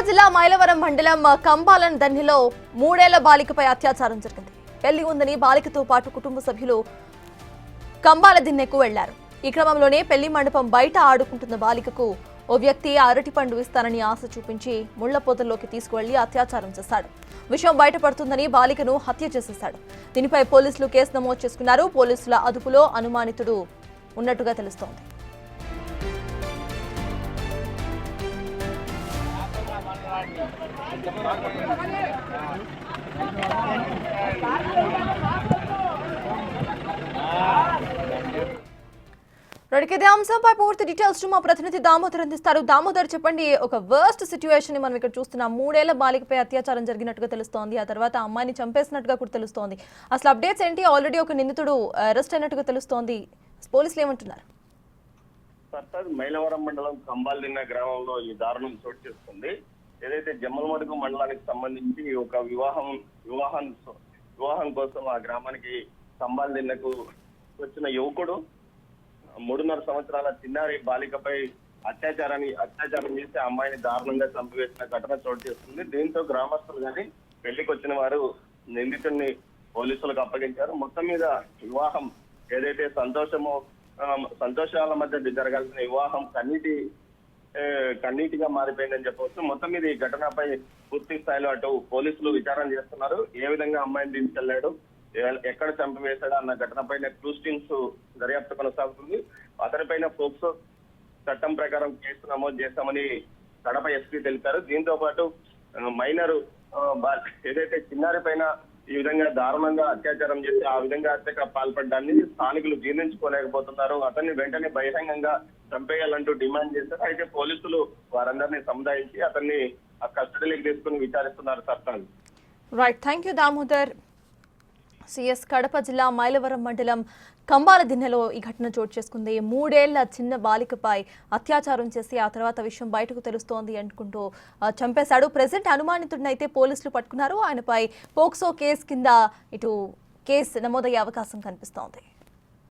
జిల్లా మైలవరం మండలం కంబాలన్ దన్నిలో 3 ఏళ్ల బాలికపై అత్యాచారం జరిగింది. పెళ్లి ఉందని బాలికతో పాటు కుటుంబ సభ్యులు కంబాల దిన్నెకు వెళ్లారు. ఈ క్రమంలోనే పెళ్లి మండపం బయట ఆడుకుంటున్న బాలికకు ఓ వ్యక్తి అరటిపండు ఇస్తానని ఆశ చూపించి ముళ్ల పొదల్లోకి తీసుకువెళ్లి అత్యాచారం చేశాడు. విషయం బయటపడుతుందని బాలికను హత్య చేసేశాడు. దీనిపై పోలీసులు కేసు నమోదు చేసుకున్నారు. పోలీసుల అదుపులో అనుమానితుడు ఉన్నట్టుగా తెలుస్తోంది. ఇదే అంశంపై పూర్తి డీటెయిల్స్ మా ప్రతినిధి దామోదర్ అందిస్తారు. దామోదర్, చెప్పండి, ఒక వర్స్ట్ సిచ్యువేషన్ ని మనం ఇక్కడ చూస్తున్నాం. 3 ఏళ్ల బాలికపై అత్యాచారం జరిగినట్టుగా తెలుస్తోంది. ఆ తర్వాత అమ్మాయిని చంపేసినట్టుగా కూడా తెలుస్తోంది. అసలు అప్డేట్స్ ఏంటి? ఆల్రెడీ ఒక నిందితుడు అరెస్ట్ అయినట్టుగా తెలుస్తోంది. పోలీసులు ఏమంటున్నారు? మైలవరం మండలం కంబాల్దిన్న గ్రామంలో ఈ దారుణం చోటు చేసుకుంది. ఏదైతే జమ్మలమడుగు మండలానికి సంబంధించి ఒక వివాహం కోసం ఆ గ్రామానికి కంబాల్దిన్నకు వచ్చిన యువకుడు 3.5 సంవత్సరాల చిన్నారి బాలికపై అత్యాచారం చేసి ఆ అమ్మాయిని దారుణంగా చంపివేసిన ఘటన చోటు చేస్తుంది. దీంతో గ్రామస్తులు కానీ పెళ్లికి వచ్చిన వారు నిందితుడిని పోలీసులకు అప్పగించారు. మొత్తం మీద వివాహం ఏదైతే సంతోషాల మధ్య జరగాల్సిన వివాహం కన్నీటిగా మారిపోయిందని చెప్పవచ్చు. మొత్తం మీద ఈ ఘటనపై పూర్తి స్థాయిలో అటు పోలీసులు విచారణ చేస్తున్నారు. ఏ విధంగా అమ్మాయిని తీసుకెళ్లాడు, ఎక్కడ చంపివేశాడు అన్న ఘటనపైన క్లూస్టింగ్స్ దర్యాప్తు కొనసాగుతుంది. అతనిపైన పోక్సో చట్టం ప్రకారం కేసు నమోదు చేస్తామని కడప ఎస్పీ తెలిపారు. దీంతో పాటు మైనర్ ఏదైతే చిన్నారి పైన ఈ విధంగా దారుణంగా అత్యాచారం చేసి ఆ విధంగా హత్యకు పాల్పడ్డాన్ని స్థానికులు జీర్ణించుకోలేకపోతున్నారు. అతన్ని వెంటనే బహిరంగంగా చంపేయాలంటూ డిమాండ్ చేశారు. అయితే పోలీసులు వారందరినీ సముదాయించి అతన్ని కస్టడీలోకి తీసుకుని విచారిస్తున్నారు. సర్తాన్ రైట్, థ్యాంక్ యూ దామోదర్. సిఎస్ కడప జిల్లా మైలవరం మండలం కంబాల దిన్నెలో ఈ ఘటన చోటు చేసుకుంది. 3 ఏళ్ల చిన్న బాలికపై అత్యాచారం చేసి ఆ తర్వాత విషయం బయటకు తెలుస్తోంది అనుకుంటూ చంపేశాడు. ప్రెజెంట్ అనుమానితుడిని అయితే పోలీసులు పట్టుకున్నారు. ఆయనపై పోక్సో కేసు కింద ఇటు కేసు నమోదయ్యే అవకాశం కనిపిస్తోంది.